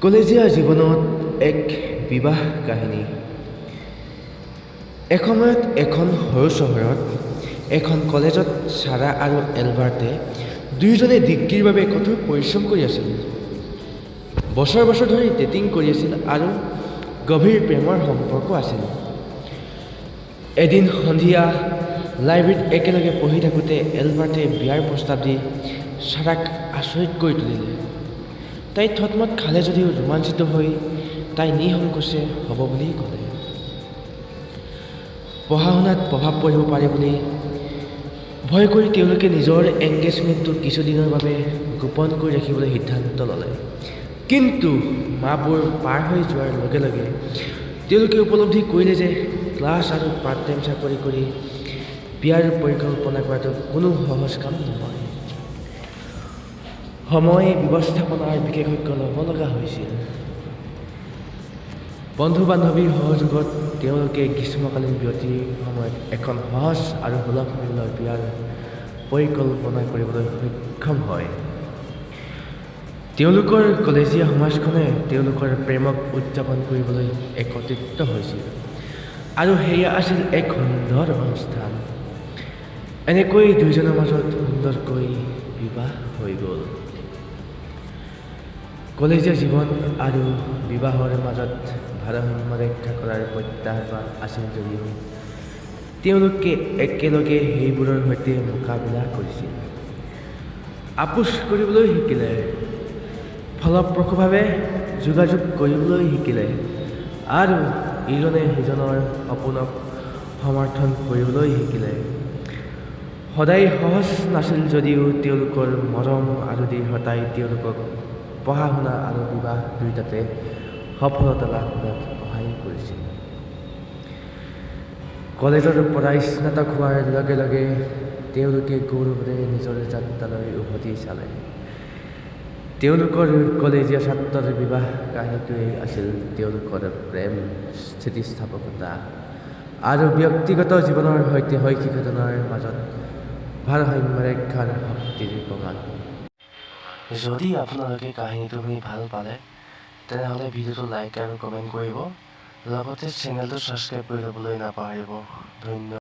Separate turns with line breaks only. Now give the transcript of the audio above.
কলেজীয়া জীৱনত এক বিবাহ কাহিনী। এসময়ত এখন সৰু চহৰত এখন কলেজত ছাৰা আৰু এলবাৰ্টে দুয়োজনে ডিগ্ৰীৰ বাবে কঠোৰ পৰিশ্ৰম কৰি আছিল। বছৰ বছৰ ধৰি ডেটিং কৰি আছিল আৰু গভীৰ প্ৰেমৰ সম্পৰ্ক আছিল। এদিন সন্ধিয়া লাইব্ৰেৰীত একেলগে পঢ়ি থাকোঁতে এলবাৰ্টে বিয়াৰ প্ৰস্তাৱ দি ছাৰাক আচৰিত কৰি তুলিলে। তাই থতমত খালে যদিও ৰোমাঞ্চিত হৈ তাই নিসংকোচে হ'ব বুলি ক'লে। পঢ়া শুনাত প্ৰভাৱ পৰিব পাৰে বুলি ভয় কৰি তেওঁলোকে নিজৰ এংগেজমেণ্টটো কিছুদিনৰ বাবে গোপন কৰি ৰাখিবলৈ সিদ্ধান্ত ল'লে। কিন্তু মাহবোৰ পাৰ হৈ যোৱাৰ লগে লগে তেওঁলোকে উপলব্ধি কৰিলে যে ক্লাছ আৰু পাৰ্ট টাইম চাকৰি কৰি বিয়াৰ পৰিকল্পনা কৰাটো কোনো সহজ কাম নহয়। সময় ব্যৱস্থাপনাৰ বিশেষজ্ঞ ল'ব লগা হৈছিল। বন্ধু বান্ধৱীৰ সহযোগত তেওঁলোকে গ্ৰীষ্মকালীন বিৰতিৰ সময়ত এখন সহজ আৰু সুলভ মূল্যৰ বিয়াৰ পৰিকল্পনা কৰিবলৈ সক্ষম হয়। তেওঁলোকৰ কলেজীয়া সমাজখনে তেওঁলোকৰ প্ৰেমক উদযাপন কৰিবলৈ একত্ৰিত হৈছিল আৰু সেয়া আছিল এক সুন্দৰ অনুষ্ঠান। এনেকৈ দুয়োজনৰ মাজত সুন্দৰকৈ বিবাহ হৈ গ'ল। কলেজীয়া জীৱন আৰু বিবাহৰ মাজত ভাৰসাম্য ৰক্ষা কৰাৰ প্ৰত্যাহ্বান আছিল যদিও তেওঁলোকে একেলগে সেইবোৰৰ সৈতে মোকাবিলা কৰিছিল। আপোচ কৰিবলৈ শিকিলে, ফলপ্ৰসূভাৱে যোগাযোগ কৰিবলৈ শিকিলে আৰু ইজনে সিজনৰ সপোনক সমৰ্থন কৰিবলৈ শিকিলে। সদায় সহজ নাছিল যদিও তেওঁলোকৰ মৰম আৰু দৃঢ়তাই তেওঁলোকক পঢ়া শুনা আৰু বিবাহ দুয়োটাতে সফলতা লাভ কৰাত সহায় কৰিছিল। কলেজৰ পৰা স্নাতক হোৱাৰ লগে লগে তেওঁলোকে গৌৰৱেৰে নিজৰ যাত্ৰালৈ উভতি চালে। তেওঁলোকৰ কলেজীয়া ছাত্ৰৰ বিবাহ কাহিনীটোৱেই আছিল তেওঁলোকৰ প্ৰেম, স্থিতিস্থাপকতা আৰু ব্যক্তিগত জীৱনৰ সৈতে শৈক্ষিক সাধনাৰ মাজত ভাৰসাম্য ৰক্ষাৰ শক্তিৰ প্ৰমাণ। যদি আপোনালোকে কাহিনীটো শুনি ভাল পালে তেনেহ'লে ভিডিঅ'টো লাইক আৰু কমেণ্ট কৰিব, লগতে চেনেলটো ছাবস্ক্ৰাইব কৰি ল'বলৈ নাপাহৰিব। ধন্যবাদ।